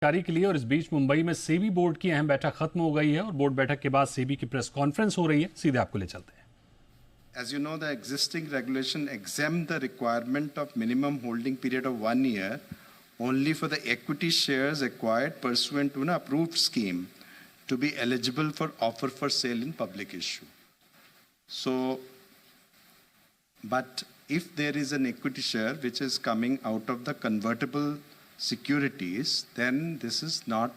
जानकारी के लिए। और इस बीच मुंबई में सेबी बोर्ड की अहम बैठक खत्म हो गई है और बोर्ड बैठक के बाद सेबी की प्रेस कॉन्फ्रेंस हो रही है। सीधे आपको ले चलते हैं। As you know, the existing regulation exempt the requirement of minimum holding period of 1 year only for the equity shares acquired pursuant to an approved scheme to be eligible for offer for sale in public issue. So, but if there is an equity share which is coming out of the convertible securities, then this is not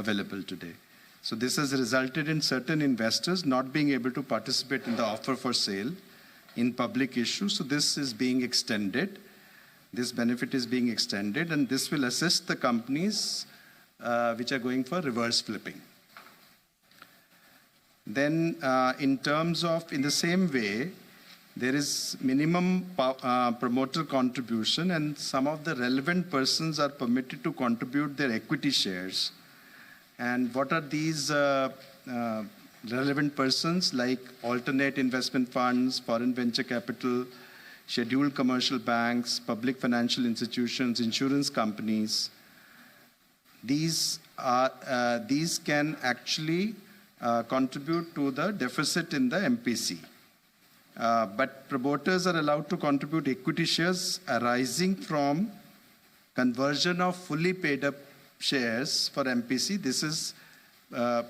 available today. So this has resulted in certain investors not being able to participate in the offer for sale in public issue. So this is being extended. This benefit is being extended, and this will assist the companies which are going for reverse flipping. Then in terms of, in the same way, there is minimum promoter contribution, and some of the relevant persons are permitted to contribute their equity shares. And what are these relevant persons? Like alternate investment funds, foreign venture capital, scheduled commercial banks, public financial institutions, insurance companies. These can actually contribute to the deficit in the MPC. But promoters are allowed to contribute equity shares arising from conversion of fully paid up shares for MPC. This is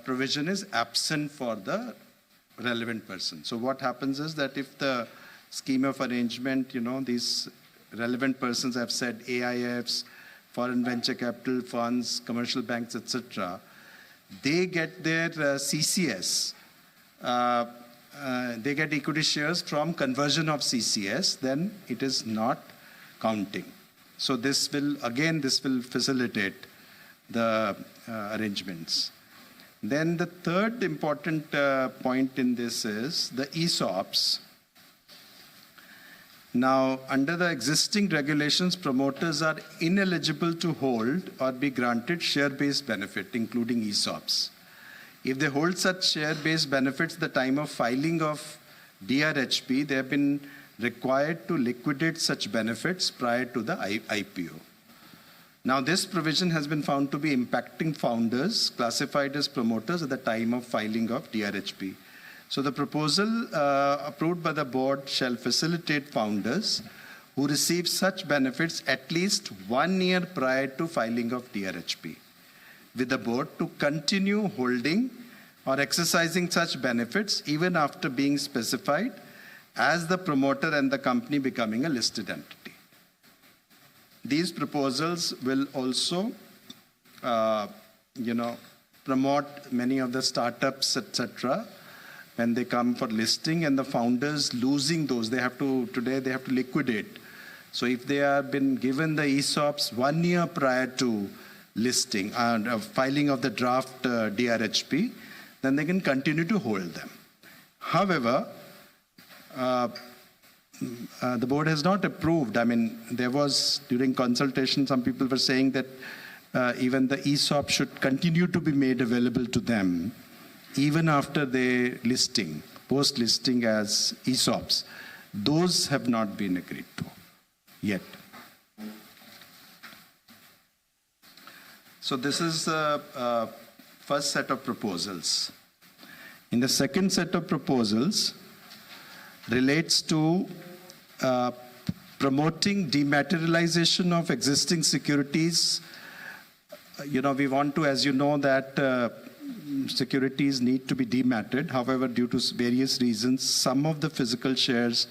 provision is absent for the relevant person. So what happens is that if the scheme of arrangement, these relevant persons have said AIFs, foreign venture capital funds, commercial banks, etc., they get their CCS. They get equity shares from conversion of CCS, then it is not counting. So this will facilitate the arrangements. Then the third important point in this is the ESOPs. Now, under the existing regulations, promoters are ineligible to hold or be granted share-based benefit, including ESOPs. If they hold such share-based benefits at the time of filing of DRHP, they have been required to liquidate such benefits prior to the IPO. Now, this provision has been found to be impacting founders classified as promoters at the time of filing of DRHP. So the proposal approved by the board shall facilitate founders who receive such benefits at least 1 year prior to filing of DRHP with the board to continue holding or exercising such benefits even after being specified as the promoter and the company becoming a listed entity. These proposals will also, promote many of the startups, etc., when they come for listing, and the founders losing those, today they have to liquidate. So if they have been given the ESOPs 1 year prior to listing and filing of the draft DRHP, then they can continue to hold them. However, the board has not approved. There was, during consultation, some people were saying that even the ESOP should continue to be made available to them even after their listing, post-listing as ESOPs. Those have not been agreed to yet. So this is the first set of proposals. In the second set of proposals relates to promoting dematerialization of existing securities. We want to, as you know, that securities need to be dematted. However, due to various reasons, some of the physical shares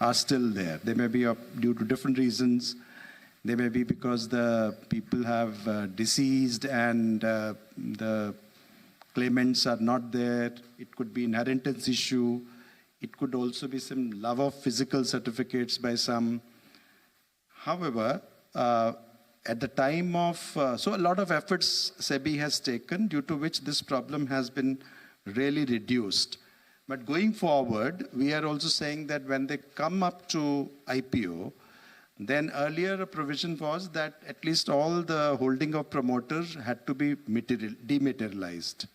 are still there. They may be due to different reasons. They may be because the people have deceased and the claimants are not there. It could be inheritance issue. It could also be some love of physical certificates by some. However, at the time of, so a lot of efforts SEBI has taken, due to which this problem has been really reduced. But going forward, we are also saying that when they come up to IPO, then earlier a provision was that at least all the holding of promoters had to be dematerialized.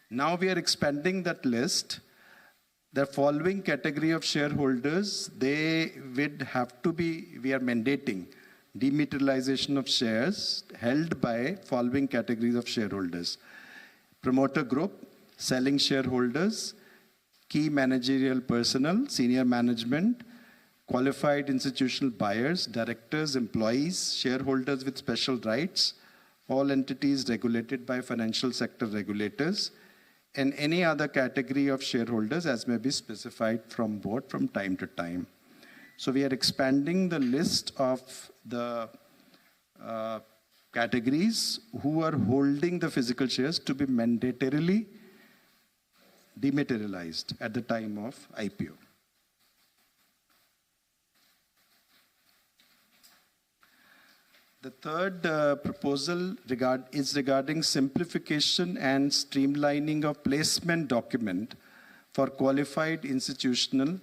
Now we are expanding that list. The following category of shareholders, they would have to be, we are mandating dematerialization of shares held by following categories of shareholders: promoter group, selling shareholders, key managerial personnel, senior management, qualified institutional buyers, directors, employees, shareholders with special rights, all entities regulated by financial sector regulators, and any other category of shareholders as may be specified from board from time to time. So we are expanding the list of the categories who are holding the physical shares to be mandatorily dematerialized at the time of IPO. The third proposal is regarding simplification and streamlining of placement document for qualified institutions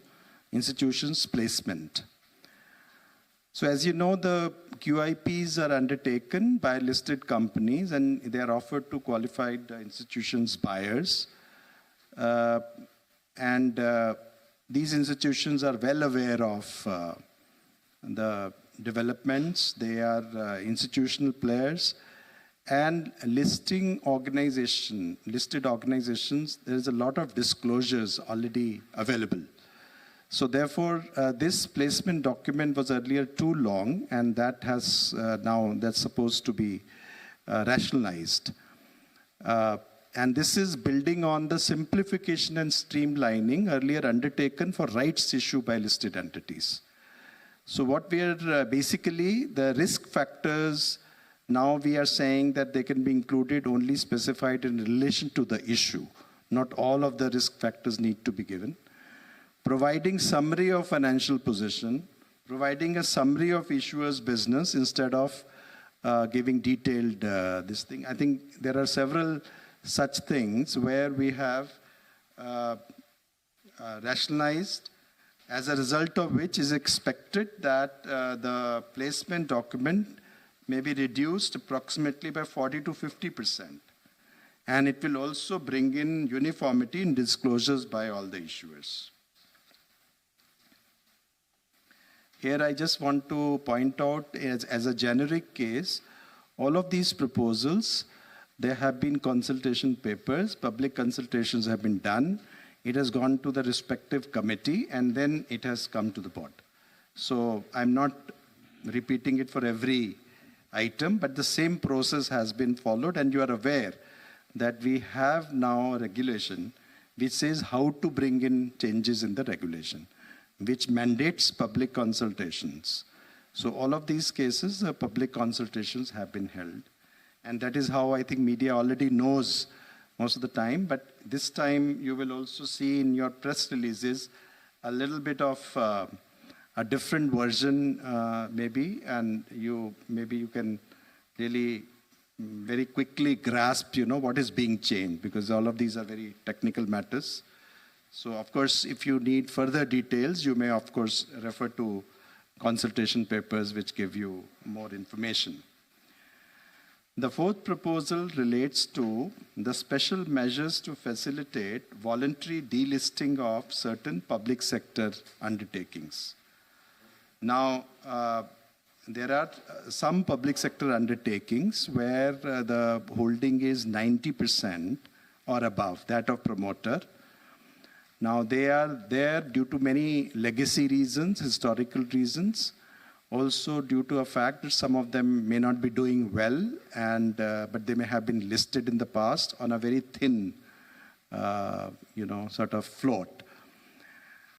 placement. So as you know, the QIPs are undertaken by listed companies and they are offered to qualified institutions buyers. These institutions are well aware of the developments. They are institutional players and listed organizations. There is a lot of disclosures already available. So therefore, this placement document was earlier too long, and that has that's supposed to be rationalized. And this is building on the simplification and streamlining earlier undertaken for rights issue by listed entities. So what we are basically, the risk factors, now we are saying that they can be included only specified in relation to the issue. Not all of the risk factors need to be given. Providing summary of financial position, providing a summary of issuer's business instead of giving detailed this thing. I think there are several such things where we have rationalized, as a result of which is expected that the placement document may be reduced approximately by 40 to 50%. And it will also bring in uniformity in disclosures by all the issuers. Here I just want to point out as a generic case, all of these proposals, there have been consultation papers, public consultations have been done. It has gone to the respective committee and then it has come to the board. So I'm not repeating it for every item, but the same process has been followed, and you are aware that we have now a regulation which says how to bring in changes in the regulation, which mandates public consultations. So all of these cases, public consultations have been held. And that is how I think media already knows most of the time, but this time you will also see in your press releases a little bit of a different version maybe, and maybe you can really very quickly grasp what is being changed, because all of these are very technical matters. So of course, if you need further details, you may of course refer to consultation papers which give you more information. The fourth proposal relates to the special measures to facilitate voluntary delisting of certain public sector undertakings. Now, there are some public sector undertakings where the holding is 90% or above, that of promoter. Now, they are there due to many legacy reasons, historical reasons, also due to a fact that some of them may not be doing well, but they may have been listed in the past on a very thin, sort of float.